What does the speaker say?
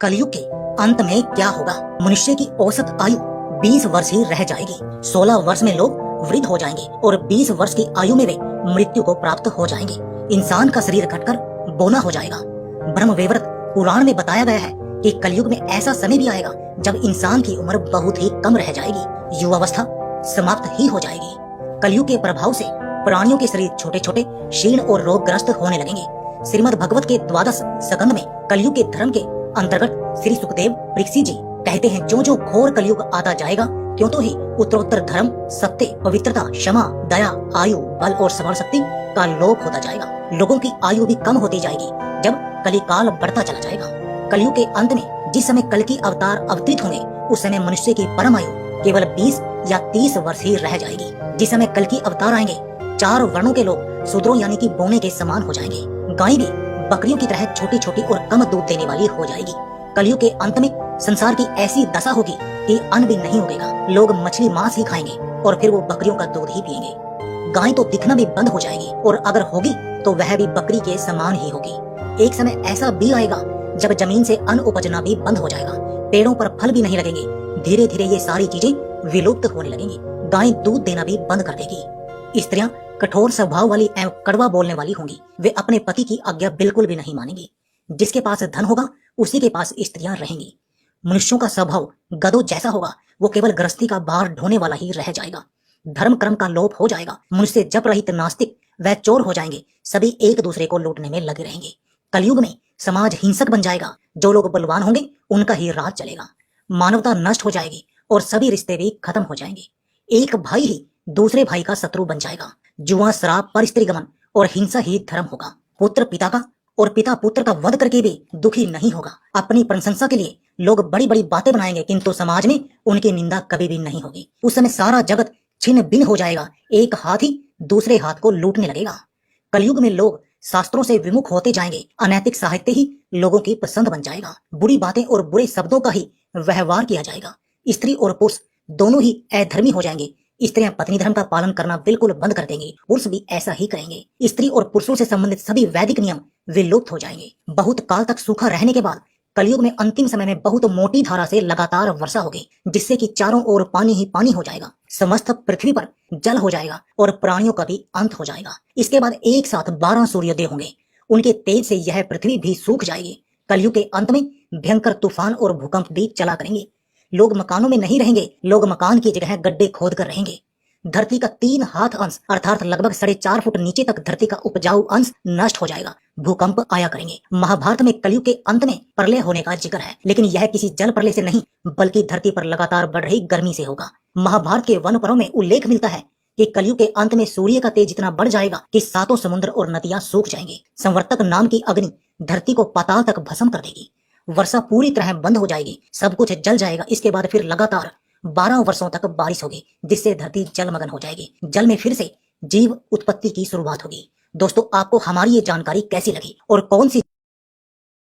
कलयुग के अंत में क्या होगा? मनुष्य की औसत आयु 20 वर्ष ही रह जाएगी। 16 वर्ष में लोग वृद्ध हो जाएंगे और 20 वर्ष की आयु में वे मृत्यु को प्राप्त हो जाएंगे। इंसान का शरीर घटकर बोना हो जाएगा। ब्रह्मवैवर्त पुराण में बताया गया है कि कलयुग में ऐसा समय भी आएगा जब इंसान की उम्र बहुत ही कम रह जाएगी, युवावस्था समाप्त ही हो जाएगी। कलयुग के प्रभाव से प्राणियों के शरीर छोटे छोटे, क्षीण और रोगग्रस्त होने लगेंगे। श्रीमद् भगवत के 12 स्कंद में कलयुग के धर्म के अंतर्गत श्री सुखदेव परीक्षित जी कहते हैं, जो जो घोर कलयुग आता जाएगा त्यों तो ही उत्तरोत्तर धर्म, सत्य, पवित्रता, क्षमा, दया, आयु, बल और स्मरण शक्ति का लोप होता जाएगा। लोगों की आयु भी कम होती जाएगी जब कलिकाल बढ़ता चला जाएगा। कलयुग के अंत में जिस समय कल की अवतार अवतरित होंगे उस समय मनुष्य की परम आयु केवल 20 या 30 वर्ष ही रह जाएगी। जिस समय कल की अवतार आएंगे 4 वर्णों के लोग शूद्रों यानी कि बोने के समान हो जाएंगे। गाय भी बकरियों की तरह छोटी छोटी और कम दूध देने वाली हो जाएगी। कलयुग के अंत में संसार की ऐसी दशा होगी कि अन्न भी नहीं उगेगा। लोग मछली मांस ही खाएंगे और फिर वो बकरियों का दूध ही पिएंगे। गाय तो दिखना भी बंद हो जाएगी और अगर होगी तो वह भी बकरी के समान ही होगी। एक समय ऐसा भी आएगा जब जमीन से अन्न उपजना भी बंद हो जाएगा, पेड़ों पर फल भी नहीं लगेंगे। धीरे धीरे ये सारी चीजें विलुप्त होने लगेंगी। गाय दूध देना भी बंद कर देगी। स्त्रियां कठोर स्वभाव वाली एवं कड़वा बोलने वाली होंगी। वे अपने पति की आज्ञा बिल्कुल भी नहीं मानेंगी। जिसके पास धन होगा उसी के पास स्त्रियां रहेंगी। मनुष्यों का स्वभाव गधों जैसा होगा, वो केवल गृहस्थी का भार ढोने वाला ही रह जाएगा। धर्म कर्म का लोप हो जाएगा। मनुष्य जप रहित नास्तिक व चोर हो जाएंगे। सभी एक दूसरे को लूटने में लगे रहेंगे। कलयुग में समाज हिंसक बन जाएगा। जो लोग बलवान होंगे उनका ही राज चलेगा। मानवता नष्ट हो जाएगी और सभी रिश्ते भी खत्म हो जाएंगे। एक भाई ही दूसरे भाई का शत्रु बन जाएगा। जुआ, शराब, पर स्त्री गमन और हिंसा ही धर्म होगा। पुत्र पिता का और पिता पुत्र का वध करके भी दुखी नहीं होगा। अपनी प्रशंसा के लिए लोग बड़ी बड़ी बातें बनाएंगे किंतु समाज में उनकी निंदा कभी भी नहीं होगी। उस समय सारा जगत छिन्न भिन्न हो जाएगा। एक हाथ ही दूसरे हाथ को लूटने लगेगा। कलयुग में लोग शास्त्रों से विमुख होते जाएंगे। अनैतिक साहित्य ही लोगों की पसंद बन जाएगा। बुरी बातें और बुरे शब्दों का ही व्यवहार किया जाएगा। स्त्री और पुरुष दोनों ही अधर्मी हो जाएंगे। स्त्रियां पत्नी धर्म का पालन करना बिल्कुल बंद कर देंगी। पुरुष भी ऐसा ही करेंगे। स्त्री और पुरुषों से संबंधित सभी वैदिक नियम विलुप्त हो जाएंगे। बहुत काल तक सूखा रहने के बाद कलयुग में अंतिम समय में बहुत मोटी धारा से लगातार वर्षा होगी, जिससे कि चारों ओर पानी ही पानी हो जाएगा। समस्त पृथ्वी पर जल हो जाएगा और प्राणियों का भी अंत हो जाएगा। इसके बाद एक साथ 12 सूर्योदय होंगे। उनके तेज से यह पृथ्वी भी सूख जाएगी। कलयुग के अंत में भयंकर तूफान और भूकंप भी चला करेंगे। लोग मकानों में नहीं रहेंगे। लोग मकान की जगह गड्ढे खोद कर रहेंगे। धरती का 3 हाथ अंश अर्थात लगभग 4.5 फुट नीचे तक धरती का उपजाऊ अंश नष्ट हो जाएगा। भूकंप आया करेंगे। महाभारत में कलयुग के अंत में प्रलय होने का जिक्र है, लेकिन यह किसी जल प्रलय से नहीं बल्कि धरती पर लगातार बढ़ रही गर्मी से होगा। महाभारत के वन पर्व में उल्लेख मिलता है कि कलयुग के अंत में सूर्य का तेज इतना बढ़ जाएगा कि 7 समुद्र और नदियां सूख जाएंगे। संवर्तक नाम की अग्नि धरती को पाताल तक भस्म कर देगी। वर्षा पूरी तरह बंद हो जाएगी। सब कुछ जल जाएगा। इसके बाद फिर लगातार 12 वर्षों तक बारिश होगी, जिससे धरती जलमग्न हो जाएगी। जल में फिर से जीव उत्पत्ति की शुरुआत होगी। दोस्तों, आपको हमारी ये जानकारी कैसी लगी और कौन सी